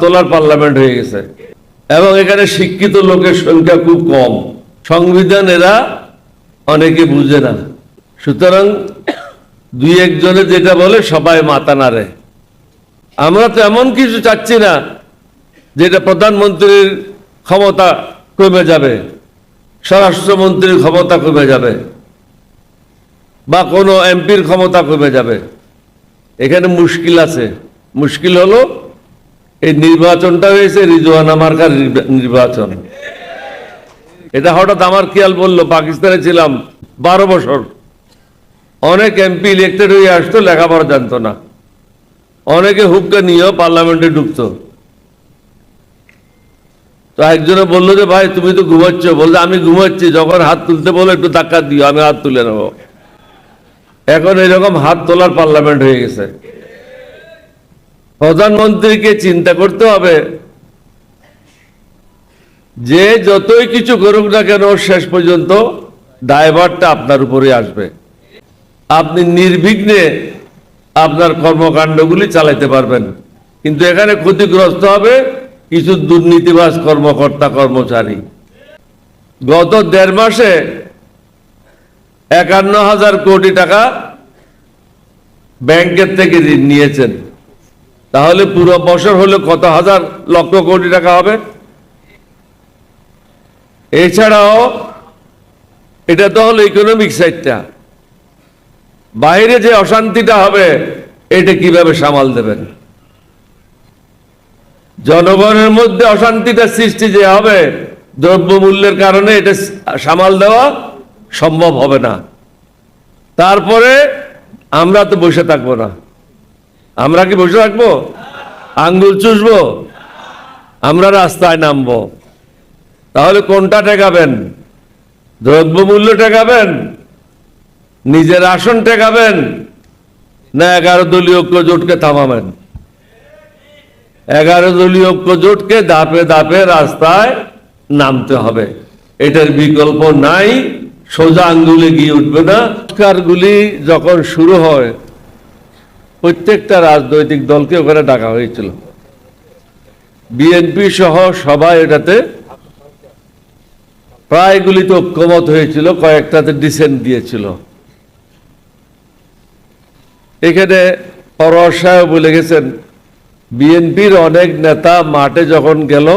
তোলার পার্লামেন্ট হয়ে গেছে এবং এখানে শিক্ষিত লোকের সংখ্যা খুব কম। সংবিধান এরা অনেকে বুঝে না, সুতরাং দুই একজনে যেটা বলে সবাই মাথা নাড়ে। আমরা তো এমন কিছু চাচ্ছি না যেটা প্রধানমন্ত্রীর ক্ষমতা কমে যাবে, স্বরাষ্ট্রমন্ত্রীর ক্ষমতা কমে যাবে বা কোনো এমপির ক্ষমতা কমে যাবে। এখানে মুশকিল আছে। মুশকিল হলো এই নির্বাচনটা হয়েছে রিজওয়ানা মার্কার নির্বাচন। এটা হঠাৎ আমার খেয়াল বললো, পাকিস্তানে ছিলাম 12 বছর, অনেক এমপি ইলেক্টেড হয়ে আসতো, লেখাপড়া জানতো না, অনেকে হুক্কা নিয়েও পার্লামেন্টে ঢুকতো। তো একজনে বললো যে ভাই তুমি তো ঘুমাচ্ছ। বলছে আমি ঘুমাচ্ছি, যখন হাত তুলতে বলো একটু ধাক্কা দিও, আমি হাত তুলে নেব। এখন এরকম হাত তোলার পার্লামেন্ট হয়ে গেছে। প্রধানমন্ত্রীকে চিন্তা করতে হবে যে যতই কিছু করুক না কেন শেষ পর্যন্ত দায়ভারটা আপনার উপরে আসবে। আপনি নির্বিঘ্নে আপনার কর্মকাণ্ডগুলি চালাতে পারবেন, কিন্তু এখানে ক্ষতিগ্রস্ত হবে কিছু দুর্নীতিবাজ কর্মকর্তা কর্মচারী। গত 1.5 মাসে 51,000 কোটি টাকা ব্যাংকের থেকে ঋণ নিয়েছেন। তাহলে পুরো বছর হলে কত হাজার লক্ষ কোটি টাকা হবে? এছাড়াও এটা তো হলো ইকোনমিক সাইডটা, বাইরে যে অশান্তিটা হবে এটা কিভাবে সামাল দেবেন? জনগণের মধ্যে অশান্তিটা সৃষ্টি যে হবে দ্রব্যমূল্যের কারণে, এটা সামাল দেওয়া সম্ভব হবে না। তারপরে আমরা তো বসে থাকবো না। আমরা কি বসে থাকবো? আঙ্গুল চুষবো? আমরা রাস্তায় নামবো। তাহলে কোনটা ঠেকাবেন? দ্রব্যমূল্য ঠেকাবেন, নিজের আসন ঠেকাবেন, না 11 দলীয় ঐক্য জোটকে থামাবেন? 11 দলীয় ঐক্য জোটকে ধাপে ধাপে রাস্তায় নামতে হবে, এটার বিকল্প নাই। সোজা আঙ্গুলে গিয়ে উঠবে না। সংস্কারগুলি যখন শুরু হয় প্রত্যেকটা রাজনৈতিক দলকে ওখানে ডাকা হয়েছিল, বিএনপি সহ সবাই এটাতে প্রায়গুলিতে ঐক্যমত হয়েছিল, কয়েকটাতে ডিসেন্ট দিয়েছিল। এখানে পরশ সাহেব বলে গেছেন, বিএনপির অনেক নেতা মাঠে যখন গেল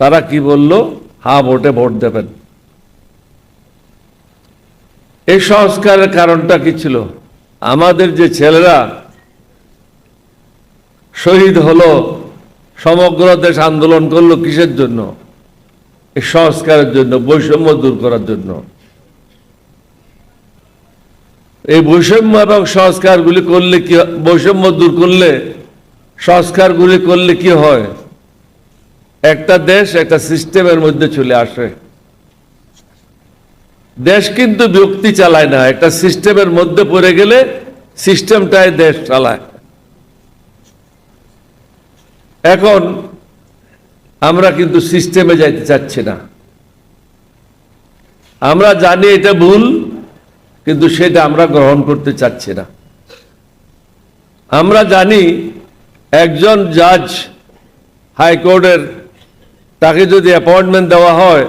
তারা কি বলল? হ্যাঁ ভোটে ভোট দেবেন। এই সংস্কারের কারণটা কি ছিল? আমাদের যে ছেলেরা শহীদ হলো, সমগ্র দেশ আন্দোলন করলো কিসের জন্য? এই সংস্কারের জন্য, বৈষম্য দূর করার জন্য। এই বৈষম্য এবং সংস্কারগুলি করলে কি, বৈষম্য দূর করলে, সংস্কারগুলি করলে কি হয়? একটা দেশ একটা সিস্টেমের মধ্যে চলে আসে। দেশ কিন্তু ব্যক্তি চালায় না, একটা সিস্টেমের মধ্যে পড়ে গেলে সিস্টেমটাই দেশ চালায়। এখন আমরা কিন্তু সিস্টেমে যাইতে চাচ্ছি না। আমরা জানি এটা ভুল, কিন্তু সেটা আমরা গ্রহণ করতে চাচ্ছি না। আমরা জানি একজন জাজ হাইকোর্টের, তাকে যদি অ্যাপয়েন্টমেন্ট দেওয়া হয়,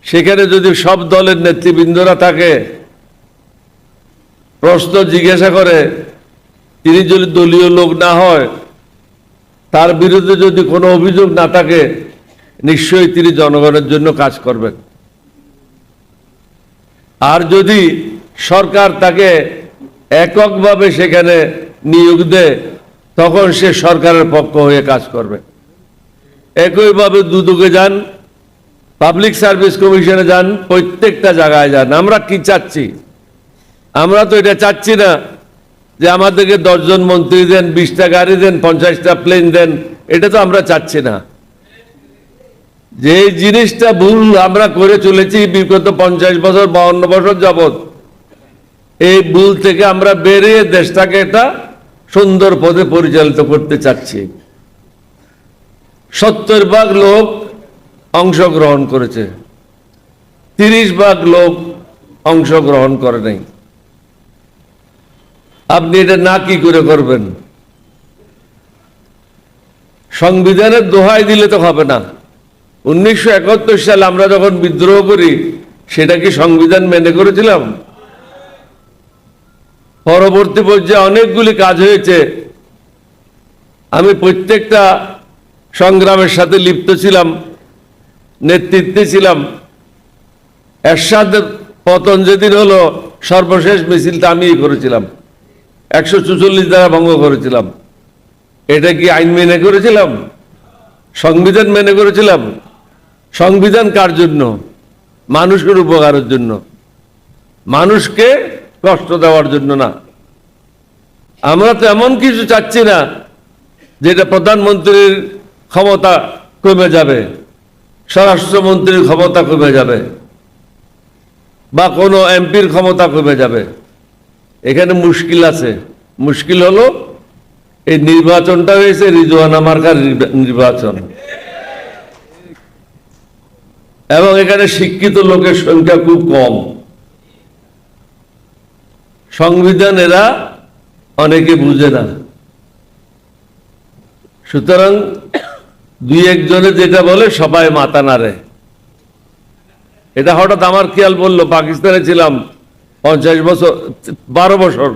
সেখানে যদি সব দলের নেতৃবৃন্দরা থাকে, প্রশ্ন জিজ্ঞাসা করে, তিনি যদি দলীয় লোক না হয়, তার বিরুদ্ধে যদি কোনো অভিযোগ না থাকে, নিশ্চয়ই তিনি জনগণের জন্য কাজ করবেন। আর যদি সরকার তাকে এককভাবে সেখানে নিয়োগ দেয়, তখন সে সরকারের পক্ষ হয়ে কাজ করবে। একইভাবে দুদকে যান, পাবলিক সার্ভিস কমিশনে যান, প্রত্যেকটা জায়গায় যান। আমরা কি চাচ্ছি? আমরা তো এটা চাচ্ছি না যে আমাদেরকে 10 জন মন্ত্রী দেন, 20টা গাড়ি দেন, 50টা প্লেন দেন। এটা তো আমরা চাচ্ছি না। যে জিনিসটা ভুল আমরা করে চলেছি বিগত 50 বছর 52 বছর যাবৎ, এই ভুল থেকে আমরা বেরিয়ে দেশটাকে একটা সুন্দর পথে পরিচালিত করতে চাচ্ছি। 70% লোক অংশগ্রহণ করেছে, 30% লোক অংশগ্রহণ করে নাই। আপনি এটা না কি করে করবেন? সংবিধানের দোহাই দিলে তো হবে না। 1971 সালে আমরা যখন বিদ্রোহ করি, সেটা কি সংবিধান মেনে করেছিলাম? পরবর্তী পর্যায়ে অনেকগুলি কাজ হয়েছে, আমি প্রত্যেকটা সংগ্রামের সাথে লিপ্ত ছিলাম, নেতৃত্বে ছিলাম। এরশাদের পতন যেদিন হলো, সর্বশেষ মিছিলটা আমিই করেছিলাম, 144 ধারা ভঙ্গ করেছিলাম। এটা কি আইন মেনে করেছিলাম? সংবিধান মেনে করেছিলাম? সংবিধান কার জন্য? মানুষের উপকারের জন্য, মানুষকে কষ্ট দেওয়ার জন্য না। আমরা তো এমন কিছু চাচ্ছি না যেটা প্রধানমন্ত্রীর ক্ষমতা কমে যাবে, স্বরাষ্ট্রমন্ত্রীর ক্ষমতা কমে যাবে, বা কোনো এমপির ক্ষমতা কমে যাবে। এখানে মুশকিল আছে। মুশকিল হলো এই নির্বাচনটা হয়েছে রিজওয়ানা মার্কার নির্বাচন, এবং এখানে শিক্ষিত লোকের সংখ্যা খুব কম। সংবিধান এরা অনেকে বুঝে না। সুতরাং দুই একজনে যেটা বলে সবাই মাথা নাড়ে। এটা হঠাৎ আমার খেয়াল বললো, পাকিস্তানে ছিলাম 50 বছর, 12 বছর।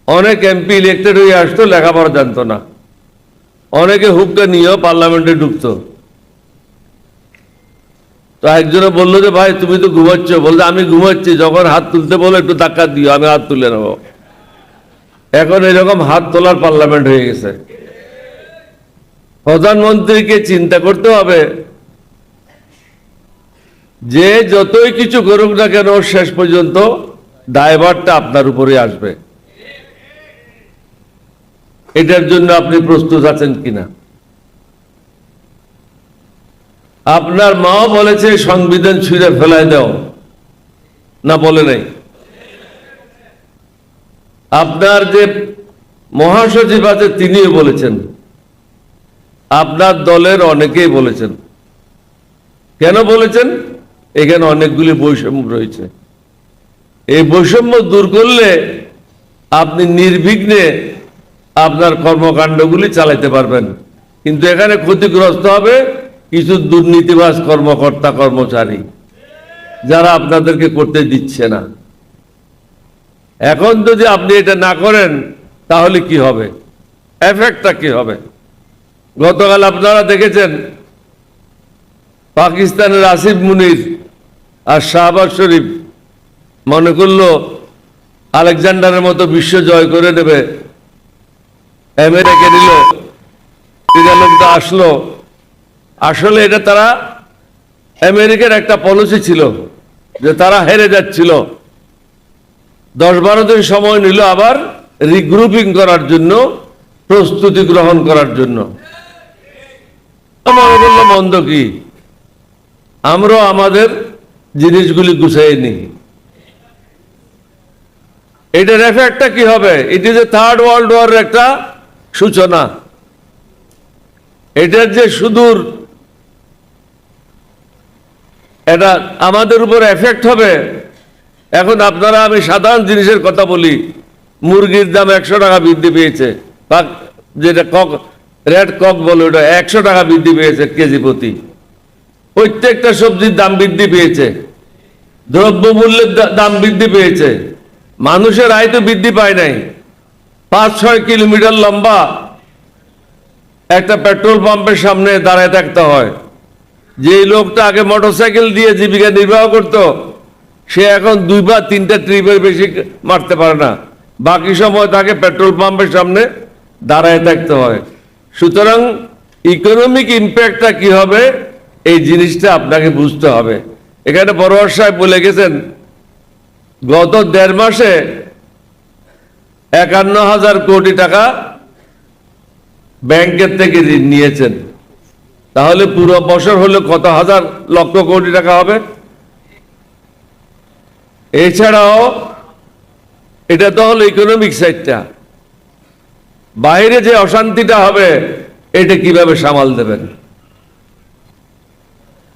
অনেক এমপি ইলেক্টেড হয়ে আসতো, লেখাপড়া জানতো না। অনেকে হুক্কা নিয়েও পার্লামেন্টে ঢুকতো। তো একজনে বললো যে ভাই তুমি তো ঘুমাচ্ছ। বলতে আমি ঘুমাচ্ছি, যখন হাত তুলতে বলো একটু ধাক্কা দিও, আমি হাত তুলে নেব। এখন এরকম হাত তোলার পার্লামেন্ট হয়ে গেছে। প্রধানমন্ত্রীকে চিন্তা করতে হবে যে যতই কিছু করুক না কেন, শেষ পর্যন্ত দায়ভারটা আপনার উপরে আসবে। এটার জন্য আপনি প্রস্তুত আছেন কিনা? আপনার মাও বলেছে সংবিধান ছুঁড়ে ফেলায় দাও, না বলে নাই? আপনার যে মহাসচিব আছে তিনিও বলেছেন, আপনার দলের অনেকেই বলেছেন। কেন বলেছেন? এখানে অনেকগুলি বৈষম্য রয়েছে। এই বৈষম্য দূর করলে আপনি নির্বিঘ্নে আপনার কর্মকাণ্ডগুলি চালাতে পারবেন। কিন্তু এখানে ক্ষতিগ্রস্ত হবে কিছু দুর্নীতিবাজ কর্মকর্তা কর্মচারী, যারা আপনাদেরকে করতে দিচ্ছে না। এখন যদি আপনি এটা না করেন তাহলে কি হবে? এফেক্টটা কি হবে? গতকাল আপনারা দেখেছেন পাকিস্তানের আসিফ মুনির আর শাহবাজ শরীফ মনে করলো আলেকজান্ডারের মতো বিশ্ব জয় করে নেবে। আমেরিকা নিল, লোকটা আসলো। আসলে এটা তারা, আমেরিকার একটা পলিসি ছিল যে তারা হেরে যাচ্ছিল, 10-12 দিন সময় নিল আবার রিগ্রুপিং করার জন্য, প্রস্তুতি গ্রহণ করার জন্য। মনে করলো মন্দ কি, আমরাও আমাদের জিনিসগুলি গুছাই নিই। এটার এফেক্টটা কি হবে? It is a third world war একটা সূচনা। এটার যে সুদূর এটা আমাদের উপর এফেক্ট হবে। এখন আপনারা, আমি সাধারণ জিনিসের কথা বলি, মুরগির দাম 100 টাকা বৃদ্ধি পেয়েছে, যেটা কক, রেড কক বলে, ওটা 100 টাকা বৃদ্ধি পেয়েছে কেজি প্রতি। প্রত্যেকটা সবজির দাম বৃদ্ধি পেয়েছে, দ্রব্যমূল্যের দাম বৃদ্ধি পেয়েছে। মানুষের আয় তো বৃদ্ধি পায় নাই। 5-6 কিলোমিটার লম্বা একটা পেট্রোল পাম্পের সামনে দাঁড়ায় থাকতে হয়। যে লোকটা আগে মোটরসাইকেল দিয়ে জীবিকা নির্বাহ করত, সে এখন 2 বা 3টা ট্রিপের বেশি মারতে পারে না। বাকি সময় তাকে পেট্রোল পাম্পের সামনে দাঁড়ায় থাকতে হয়। সুতরাং ইকোনমিক ইম্প্যাক্টটা কি হবে, এই জিনিসটা আপনাকে বুঝতে হবে। এখানে বড়োয়ার সাহেব বলে গেছেন গত 1.5 মাসে 51,000 কোটি টাকা ব্যাংকের থেকে ঋণ নিয়েছেন। তাহলে পুরো বছর হলে কত হাজার লক্ষ কোটি টাকা হবে? এছাড়াও এটা তো হলো ইকোনমিক সাইডটা। বাইরে যে অশান্তিটা হবে এটা কিভাবে সামাল দেবেন?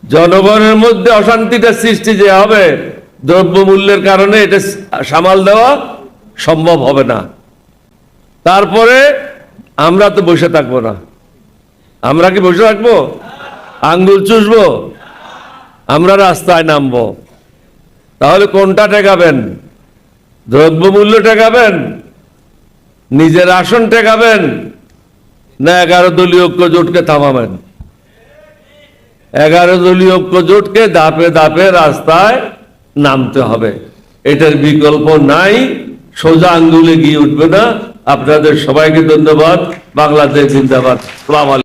জনগণের মধ্যে অশান্তিটা সৃষ্টি যে হবে দ্রব্যমূল্যের কারণে, এটা সামাল দেওয়া সম্ভব হবে না। তারপরে আমরা তো বসে থাকবো না। আমরা কি বসে রাখবো? আঙ্গুল চুষবো? আমরা রাস্তায় নামবো। তাহলে কোনটা ঠেকাবেন? দ্রব্যমূল্য ঠেকাবেন, নিজের আসন ঠেকাবেন, না 11 দলীয় ঐক্য জোটকে থামাবেন? 11 দলীয় ঐক্য জোটকে ধাপে ধাপে রাস্তায় নামতে হবে, এটার বিকল্প নাই। সোজা আঙ্গুলে গিয়ে উঠবে না। আপনাদের সবাইকে ধন্যবাদ। বাংলাদেশ জিন্দাবাদ। আসসালামু আলাইকুম।